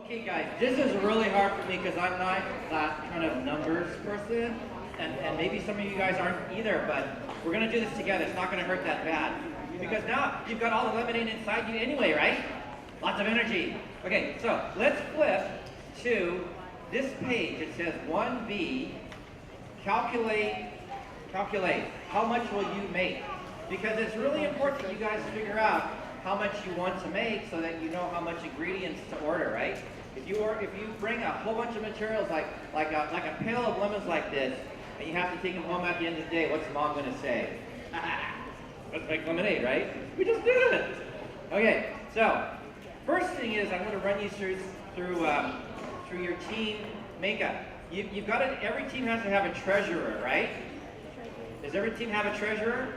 Okay, guys, this is really hard for me because I'm not that kind of numbers person, and maybe some of you guys aren't either, but we're going to do this together. It's not going to hurt that bad. Because now you've got all the lemonade inside you anyway, right? Lots of energy. Okay, so let's flip to this page. It says 1B, calculate, how much will you make? Because it's really important that you guys figure out how much you want to make so that you know how much ingredients to order, right? If you bring a whole bunch of materials like a pail of lemons like this, and you have to take them home at the end of the day, what's mom going to say? Let's make lemonade, right? We just did it. Okay, so first thing is I'm going to run you through your team makeup. You've got it. Every team has to have a treasurer, right? Does every team have a treasurer?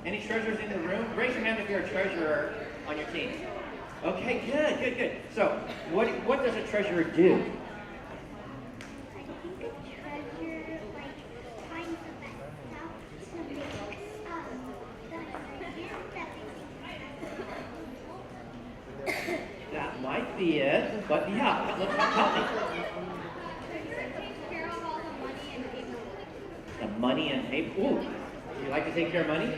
Any treasurers in the room? Raise your hand if you're a treasurer on your team. Okay, good. So, what does a treasurer do? That might be it, but yeah, let's tell me. The money and paper. Ooh, you like to take care of money?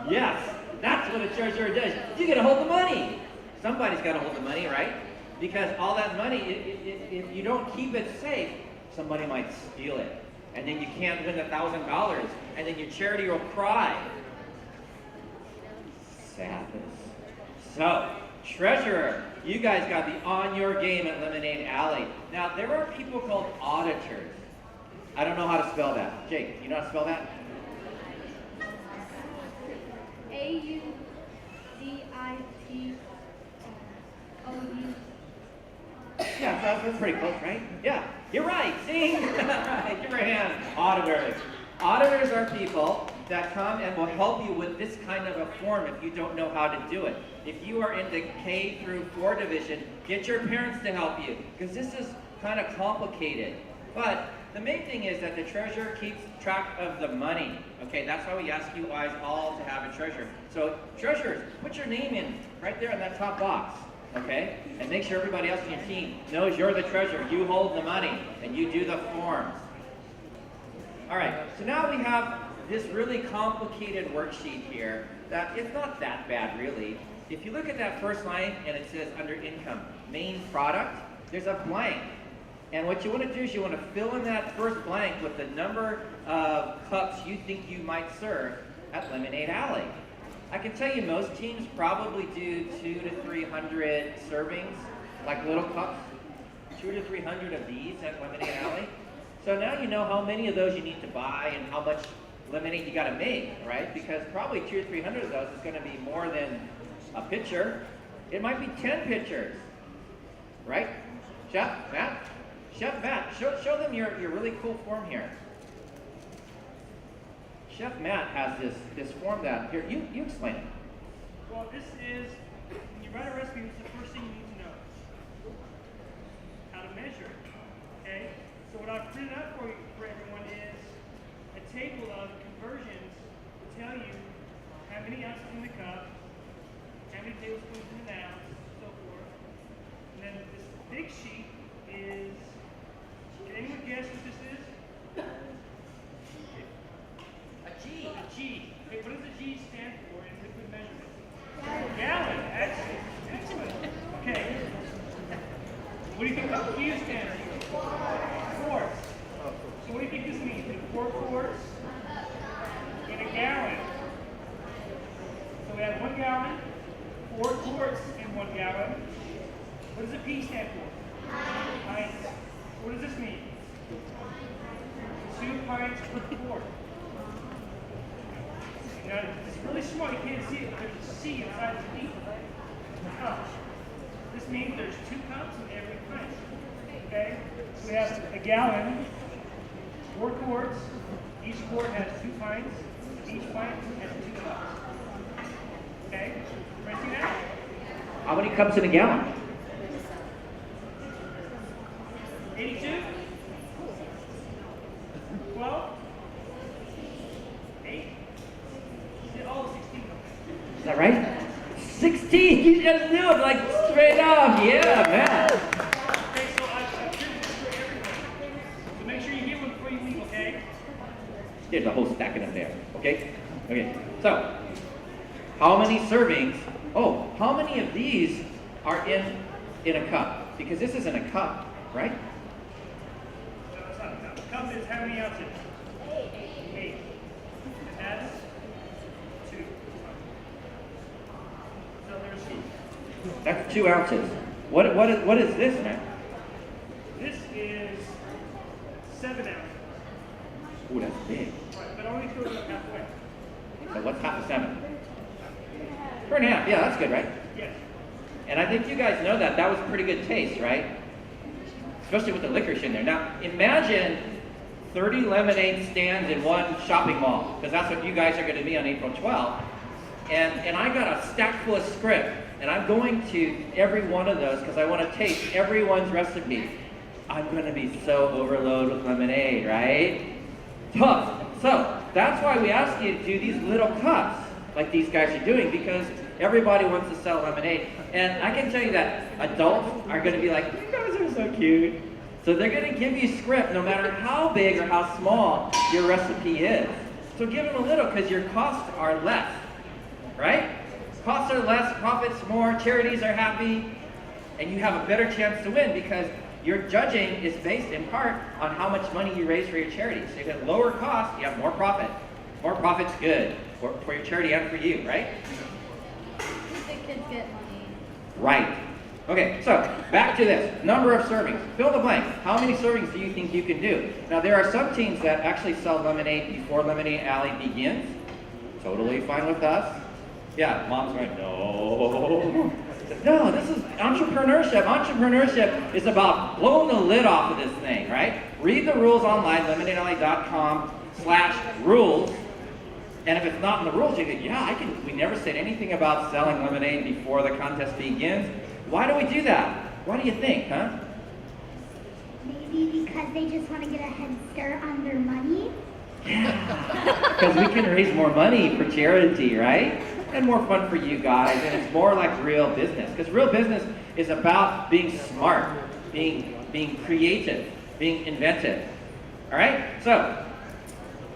Yes, that's what a treasurer does. You gotta hold the money. Somebody's gotta hold the money, right? Because all that money, if you don't keep it safe, somebody might steal it. And then you can't win $1,000, and then your charity will cry. Sadness. So, treasurer, you guys got to be on your game at Lemonade Alley. Now, there are people called auditors. I don't know how to spell that. Jake, you know how to spell that? AUDITOU. Yeah, that's pretty close, right? Yeah, you're right. See? Right, give her a hand. Auditors. Auditors are people that come and will help you with this kind of a form if you don't know how to do it. If you are in the K through 4 division, get your parents to help you because this is kind of complicated. But the main thing is that the treasurer keeps track of the money. Okay, that's why we ask you guys all to have a treasurer. So treasurers, put your name in right there in that top box. Okay? And make sure everybody else on your team knows you're the treasurer. You hold the money and you do the forms. All right, so now we have this really complicated worksheet here that it's not that bad really. If you look at that first line and it says under income, main product, there's a blank. And what you want to do is you want to fill in that first blank with the number of cups you think you might serve at Lemonade Alley. I can tell you most teams probably do 200 to 300 servings, like little cups, 200 to 300 of these at Lemonade Alley. So now you know how many of those you need to buy and how much lemonade you got to make, right? Because probably 200 or 300 of those is going to be more than a pitcher. It might be 10 pitchers, right? Chef Matt, show them your really cool form here. Chef Matt has this form that, here, you explain it. Well, this is, when you write a recipe, it's the first thing you need to know. How to measure it, okay? So what I've printed up for everyone is a table of conversions to tell you how many ounces in the cup, how many tablespoons in an ounce, so forth. And then this big sheet is, can anyone guess what this is? A G. Okay, what does a G stand for in liquid measurement? Gallon. Excellent. Okay. What do you think the Q stands for? Quarts. So what do you think this means? 4 quarts in a gallon. So we have 1 gallon, 4 quarts in 1 gallon. What does the P stand for? Pints. What does this mean? 2 pints per quart. Now, it's really small, you can't see it, but there's a C inside the P. Cups. This means there's 2 cups in every pint. Okay? So we have a gallon, 4 quarts, each quart has 2 pints, each pint has 2 cups. Okay? Everybody see that? How many cups in a gallon? 82? 12? 8? Oh, 16. Is that right? 16! You just knew it like straight up. Yeah, man. There's a whole stack of them there, okay? Okay, so, how many servings, how many of these are in a cup? Because this isn't a cup, right? No, it's not a cup. A cup is how many ounces? 8. And that's 2. So there's 2. That's 2 ounces. What is this, man? This is 7 ounces. Ooh, that's big. Right, but only fills up halfway. So what's half of 7? 4.5, yeah, that's good, right? Yes. And I think you guys know that. That was pretty good taste, right? Especially with the licorice in there. Now, imagine 30 lemonade stands in one shopping mall, because that's what you guys are going to be on April 12th. And I got a stack full of script, and I'm going to every one of those because I want to taste everyone's recipe. I'm going to be so overloaded with lemonade, right? Tough. So that's why we ask you to do these little cups like these guys are doing, because everybody wants to sell lemonade. And I can tell you that adults are going to be like, you guys are so cute. So they're going to give you script no matter how big or how small your recipe is. So give them a little because your costs are less, right? Costs are less, profits more, charities are happy, and you have a better chance to win because your judging is based in part on how much money you raise for your charity. So you get lower cost, you have more profit. More profit's good for your charity and for you, right? The kids get money. Right. Okay, so back to this. Number of servings. Fill the blank. How many servings do you think you can do? Now, there are some teams that actually sell lemonade before Lemonade Alley begins. Totally fine with us. Yeah, mom's going, no. No, this is entrepreneurship. Entrepreneurship is about blowing the lid off of this thing, right? Read the rules online, lemonadealley.com/rules. And if it's not in the rules, you go, yeah, we never said anything about selling lemonade before the contest begins. Why do we do that? Why do you think, huh? Maybe because they just want to get a head start on their money. Yeah, because we can raise more money for charity, right? And more fun for you guys, and it's more like real business. Because real business is about being smart, being creative, being inventive. All right? So,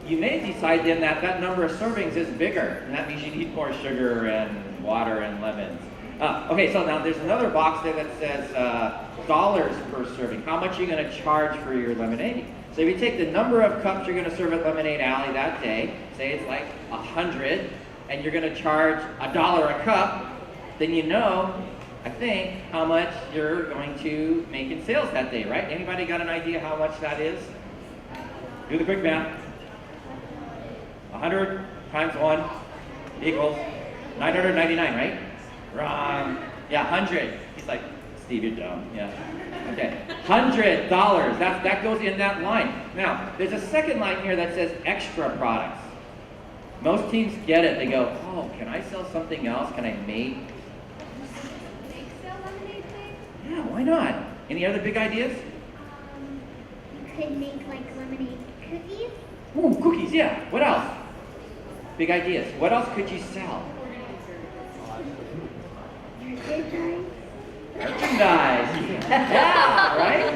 you may decide then that number of servings is bigger, and that means you need more sugar and water and lemons. Okay, so now there's another box there that says dollars per serving. How much are you going to charge for your lemonade? So if you take the number of cups you're going to serve at Lemonade Alley that day, say it's like 100, and you're going to charge $1 a cup, then you know, I think, how much you're going to make in sales that day, right? Anybody got an idea how much that is? Do the quick math. 100 times 1 equals 999, right? Wrong. Yeah, 100. He's like, Steve, you're dumb. Yeah. Okay. $100. That goes in that line. Now, there's a second line here that says extra products. Most teams get it. They go, oh, can I sell something else? Can I make? Make sell lemonade thing? Yeah, why not? Any other big ideas? You could make like lemonade cookies. Ooh, cookies, yeah. What else? Big ideas. What else could you sell? Merchandise. Yeah, right?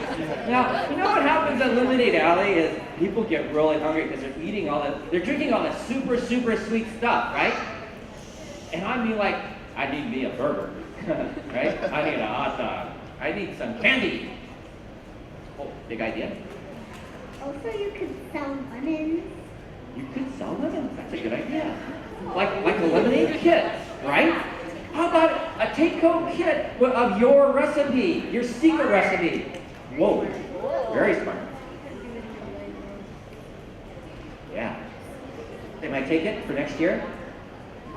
Now, you know what happens at Lemonade Alley is people get really hungry because they're drinking all that super, super sweet stuff, right? And I mean like, I need me a burger, right? I need a hot dog. I need some candy. Oh, big idea. Also, you could sell lemons. You could sell lemons. That's a good idea. Like a lemonade kit, right? How about a take-home kit of your recipe, your secret recipe? Whoa, very smart. Yeah. They might take it for next year,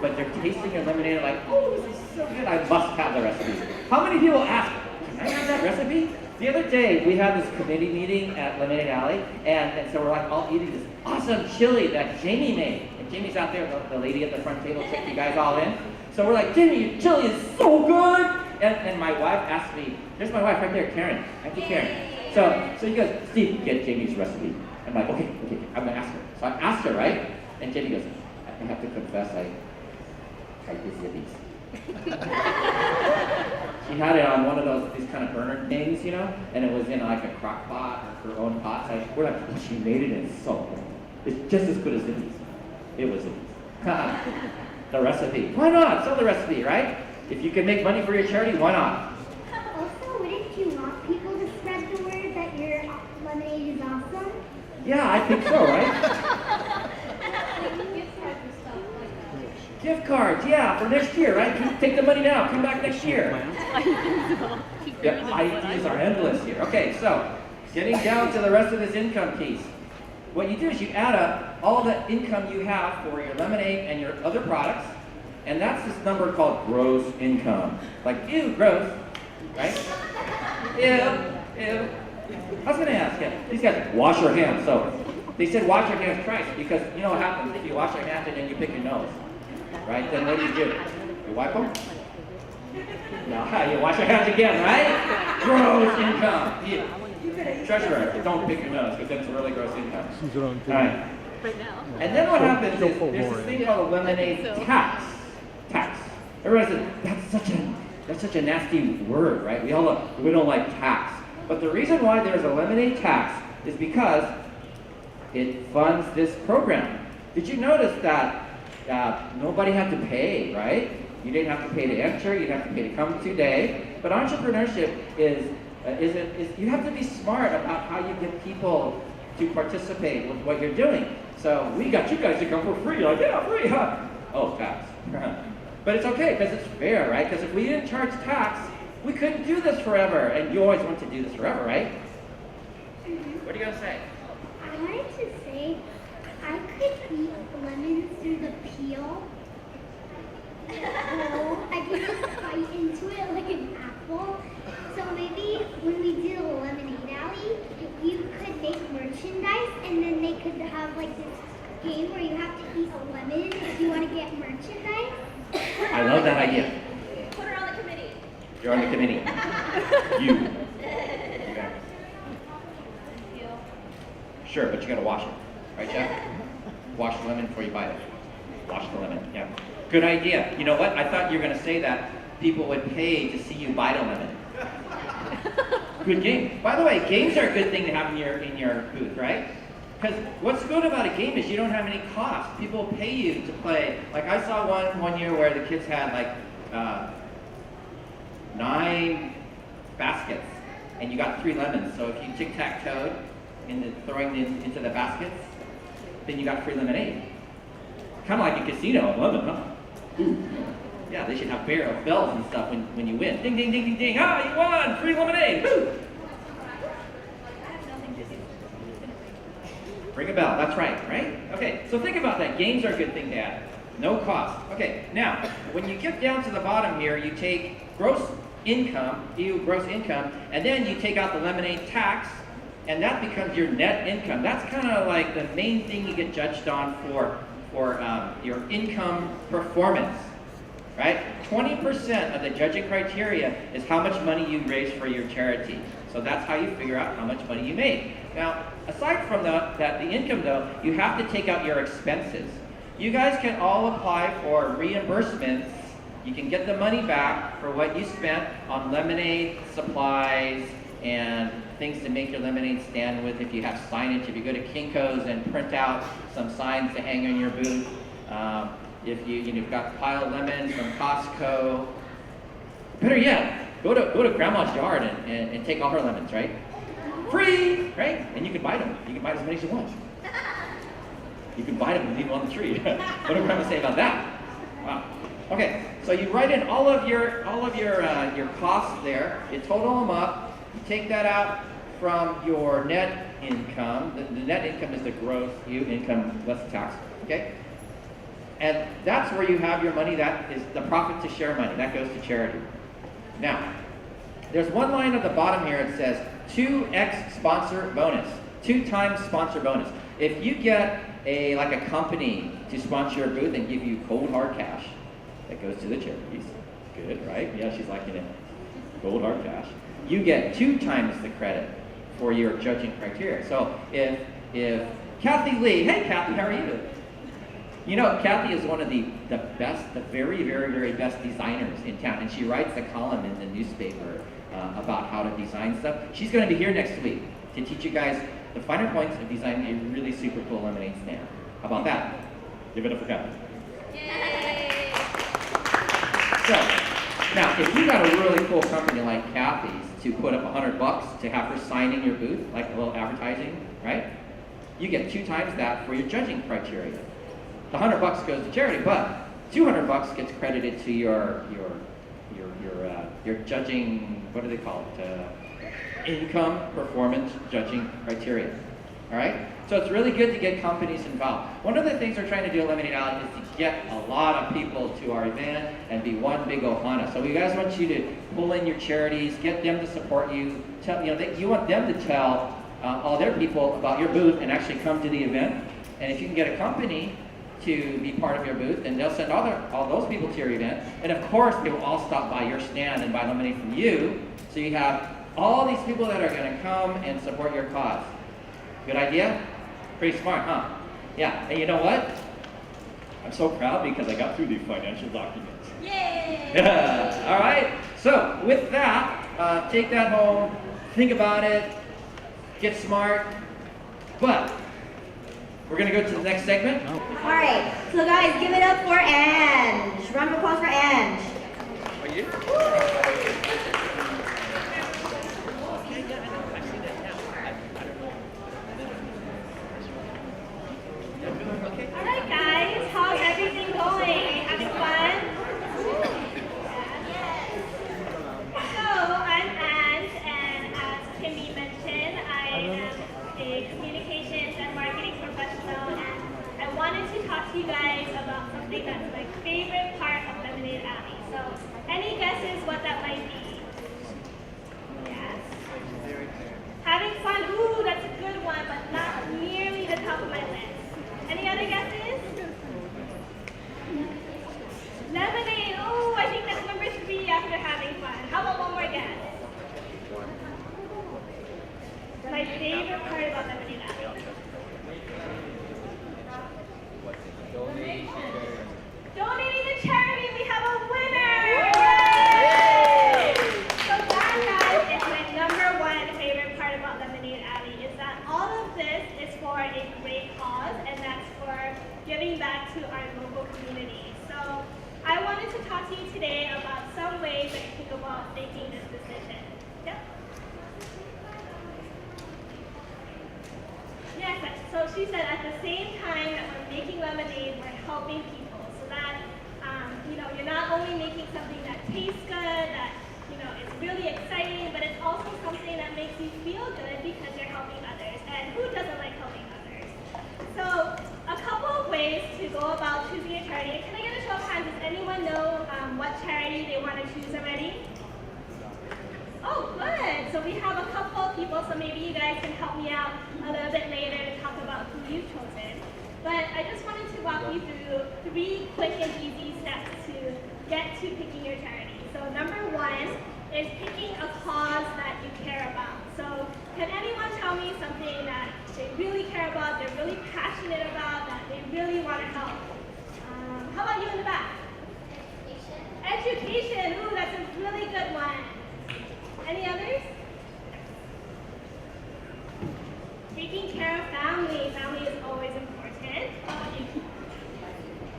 but they're tasting your lemonade and like, oh, this is so good, I must have the recipe. How many people ask, can I have that recipe? The other day, we had this committee meeting at Lemonade Alley, and so we're like all eating this awesome chili that Jamie made. And Jamie's out there, the lady at the front table took you guys all in. So we're like, Jamie, your chili is so good! And my wife asked me, there's my wife right there, Karen. Thank you, Karen. So he goes, Steve, get Jamie's recipe. I'm like, okay, I'm gonna ask her. So I asked her, right? And Jamie goes, I have to confess, I did these. She had it on one of these kind of burner things, you know, and it was in like a crock pot or her own pot. So we're like, oh, she made it in so good. It's just as good as Zippies. It was Zippies. The recipe. Why not? Sell the recipe, right? If you can make money for your charity, why not? Also, wouldn't you want people to spread the word that your lemonade is awesome? Yeah, I think so, right? Like gift cards and stuff like that. Gift cards, yeah, for next year, right? Take the money now, come back next year. The ideas are endless here. Okay, so getting down to the rest of this income piece. What you do is you add up all the income you have for your lemonade and your other products, and that's this number called gross income. Like, ew, gross, right? Ew, ew. I was going to ask you, these guys, wash your hands. So they said wash your hands twice because you know what happens if you wash your hands and then you pick your nose, right? Then what do? You wipe them? No, you wash your hands again, right? Gross income. Yeah. Treasurer, don't pick your nose because that's really gross income. All right. And then what happens is there's this thing called a lemonade tax. Tax. Everyone says that's such a nasty word, right? We don't like tax. But the reason why there's a lemonade tax is because it funds this program. Did you notice that nobody had to pay, right? You didn't have to pay to enter, you didn't have to pay to come today. But entrepreneurship is you have to be smart about how you get people to participate with what you're doing. So we got you guys to come for free. Like, yeah, free, huh? Oh, tax. But it's okay because it's fair, right? Because if we didn't charge tax, we couldn't do this forever. And you always want to do this forever, right? What are you going to say? I wanted to say I could eat lemons through the peel. Oh, I could just bite into it like an apple. So maybe when we do a lemonade alley, you could make merchandise and then they could have like this game where you have to eat a lemon if you want to get merchandise. I love that idea. Put her on the committee. You're on the committee. You. Okay. Sure, but you gotta wash it. Right, Jeff? Wash the lemon before you bite it. Wash the lemon, yeah. Good idea. You know what? I thought you were gonna say that people would pay to see you bite a lemon. Good game. By the way, games are a good thing to have in your booth, right? Because what's good about a game is you don't have any cost. People pay you to play. Like I saw one year where the kids had like 9 baskets, and you got 3 lemons. So if you tic-tac-toed throwing into the baskets, then you got free lemonade. Kind of like a casino of lemon, huh? Ooh. Yeah, they should have bells and stuff when you win. Ding, ding, ding, ding, ding. Ah, you won! Free lemonade! Woo! Ring a bell, that's right? Okay, so think about that. Games are a good thing to add. No cost. Okay, now, when you get down to the bottom here, you take gross income, gross income, and then you take out the lemonade tax, and that becomes your net income. That's kind of like the main thing you get judged on for your income performance, right? 20% of the judging criteria is how much money you raise for your charity. So that's how you figure out how much money you made. Now, aside from the income though, you have to take out your expenses. You guys can all apply for reimbursements. You can get the money back for what you spent on lemonade, supplies, and things to make your lemonade stand with. If you have signage, if you go to Kinko's and print out some signs to hang in your booth. If you've got piled lemons from Costco. Better yet, go to Grandma's yard and take all her lemons, right? Free, right? And you can buy them. You can buy as many as you want. You can buy them and leave them on the tree. What did Grandma say about that? Wow. Okay, so you write in all of your costs there. You total them up. You take that out from your net income. The net income is the gross income less tax. Okay, and that's where you have your money. That is the profit to share money. That goes to charity. Now, there's one line at the bottom here. It says 2x sponsor bonus. 2 times sponsor bonus. If you get a company to sponsor your booth and give you cold hard cash, that goes to the charities. Good, right? Yeah, she's liking it. Cold hard cash. You get 2 times the credit for your judging criteria. So if Kathy Lee, hey Kathy, how are you? You know, Kathy is one of the best, the very, very, very best designers in town, and she writes a column in the newspaper about how to design stuff. She's going to be here next week to teach you guys the finer points of designing a really super cool lemonade stand. How about that? Give it up for Kevin. Yay! So, now, if you got a really cool company like Kathy's to put up $100 to have her sign in your booth, like a little advertising, right? You get 2 times that for your judging criteria. The $100 goes to charity, but $200 gets credited to your judging. What do they call it? Income performance judging criteria. All right. So it's really good to get companies involved. One of the things we're trying to do at Lemonade Alley is to get a lot of people to our event and be one big Ohana. So we guys want you to pull in your charities, get them to support you. Tell you want them to tell all their people about your booth and actually come to the event. And if you can get a company to be part of your booth, then they'll send all those people to your event. And of course, they will all stop by your stand and buy lemonade from you. So you have all these people that are going to come and support your cause. Good idea? Pretty smart, huh? Yeah, and you know what? I'm so proud because I got through the financial documents. Yay! Yeah. All right. So with that, take that home, think about it, get smart. But we're gonna go to the next segment. All right, so guys, give it up for Ange. Round of applause for Ange. All right, guys, how's everything going? Having fun? So, I'm Anne, and as Kimmy mentioned, I am a communications and marketing professional, and I wanted to talk to you guys about something that's my favorite part of Lemonade Alley. So, any guesses what that might be? Yes. Having fun, ooh, that's a good one, but not nearly the top of my list. Any other guesses? Lemonade, oh, I think that's number 3 after having fun. How about one more guess? My favorite part about Lemonade Alley. Donating to charity, we have a winner! Yay! So that, guys, is my number 1 favorite part about Lemonade Alley, is that all of this is for a great cause, and that's for giving back to our local community. So I wanted to talk to you today about some ways that you can go about making this decision. Yep. Yes, so she said at the same time that we're making lemonade, we're helping people. So that, you're not only making something that tastes good, that, it's really exciting, but it's also something that makes you feel good because you're helping others. And who doesn't like helping others? So a couple of ways to go about choosing a charity. Can I get a show of hands? Does anyone know what charity they want to choose already? Oh, good. So we have a couple of people, so maybe you guys can help me out a little bit later to talk about who you've chosen. But I just wanted to walk you through 3 quick and easy steps to get to picking your charity. So number 1 is picking a cause that you care about. So can anyone tell me something that they really care about, they're really passionate about, that they really want to help? How about you in the back? Education. Ooh, that's a really good one. Any others? Taking care of family. Family is always important. How about you?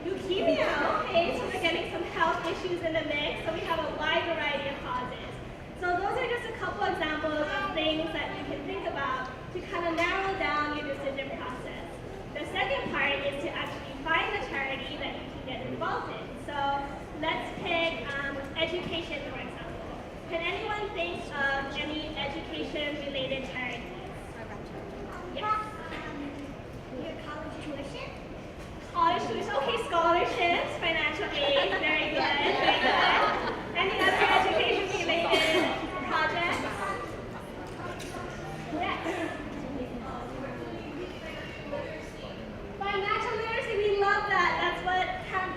Leukemia. Okay, so we're getting some health issues in the mix. So we have a wide variety of causes. So those are just a couple examples of things that you can think about to kind of narrow down your decision process. The second part is to actually find a charity that you can get involved in. So let's pick education, for example. Can anyone think of any education-related charities? Yes. Your college tuition? College tuition, okay, scholarships, financial aid, very good, very good. Any other education-related projects? Yes. Financial literacy, we love that. That's what Camp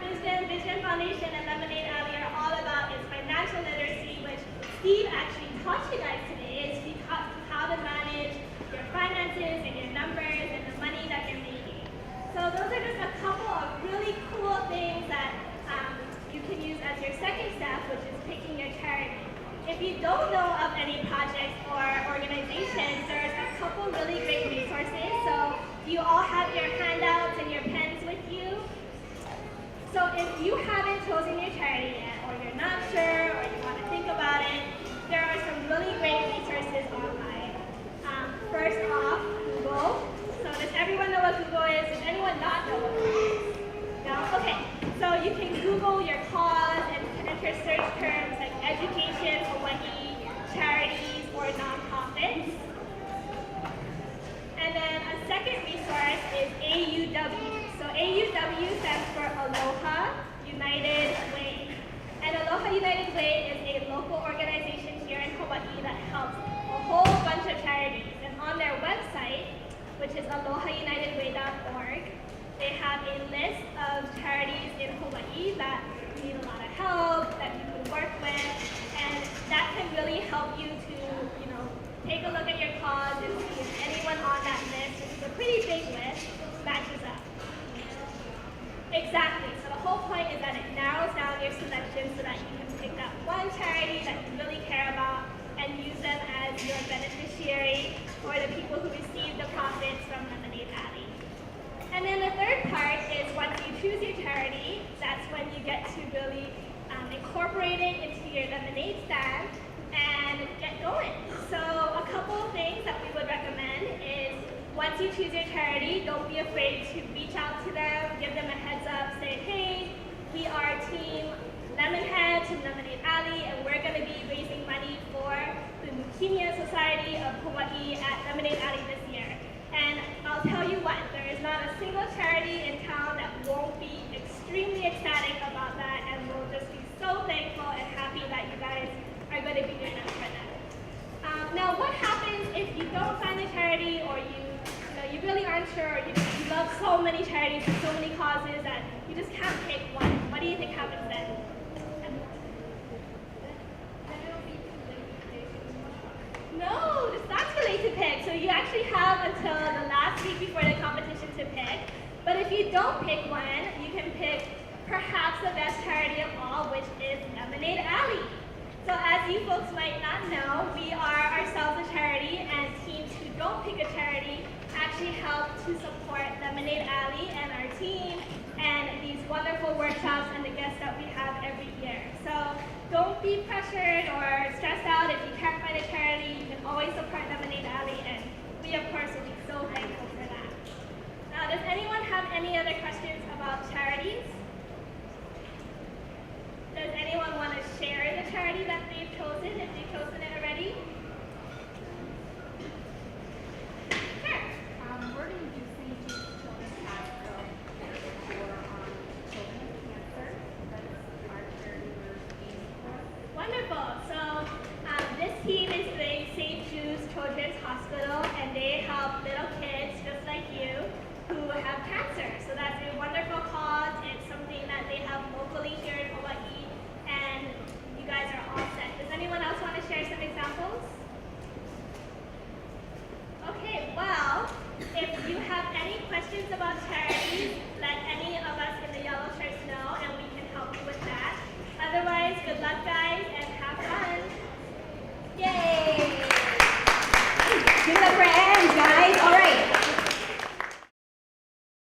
Vision Foundation, and Lemonade Alley are all about, is financial literacy, which Steve actually taught you guys Do you all have your handouts and your pens with you? So if you haven't chosen your charity yet, or you're not sure, or you want to think about it, there are some really great resources online. First off, Google. So does everyone know what Google is? Does anyone not know what Google is? No? Okay. So you can Google your cause and enter search terms like education, Hawaii, charities, or nonprofits. And then a second resource is AUW. So AUW stands for Aloha United Way. And Aloha United Way is a local organization here in Hawaii that helps a whole bunch of charities. And on their website, which is alohaunitedway.org, they have a list of charities in Hawaii that need a lot of help, that you can work with, and that can really help you to, take a look at your cause and see if anyone on that list, which is a pretty big list, matches up. Exactly. So the whole point is that it narrows down your selection so that you can pick that one charity that you really care about and use them as your beneficiary or the people who receive the profits from Lemonade Alley. And then the third part is once you choose your charity, that's when you get to really incorporate it into your lemonade stand and get going. So a couple of things that we would recommend is once you choose your charity, don't be afraid to reach out to them, give them a heads up, say, hey, we are Team Lemonhead, Team Lemonade Alley, and we're going to be raising money for the Leukemia Society of Hawaii at Lemonade Alley this year. And I'll tell you what, there is not a single charity in town that won't be extremely ecstatic about that and will just be so thankful and happy that you guys are going to be doing that for them. Now, what happens if you don't find a charity or you really aren't sure, or you love so many charities and so many causes that you just can't pick one? What do you think happens then? No, it's not too late to pick. So you actually have until the last week before the competition to pick. But if you don't pick one, you can pick perhaps the best charity of all, which is Lemonade Alley. So as you folks might not know, we are ourselves a charity, and teams who don't pick a charity actually help to support Lemonade Alley and our team and these wonderful workshops and the guests that we have every year. So don't be pressured or stressed out if you can't find a charity. You can always support Lemonade Alley, and we of course will be so thankful for that. Now, does anyone have any other questions about charities? Does anyone want to share the charity that they've chosen, if they've chosen it already? Sure. We're going to do St. Jude's Children's Hospital for children with cancer. That's our charity we're aiming for. Wonderful. So this team is the St. Jude's Children's Hospital, and they help little kids just like you who have cancer. So that's a wonderful cause. It's something that they have locally here in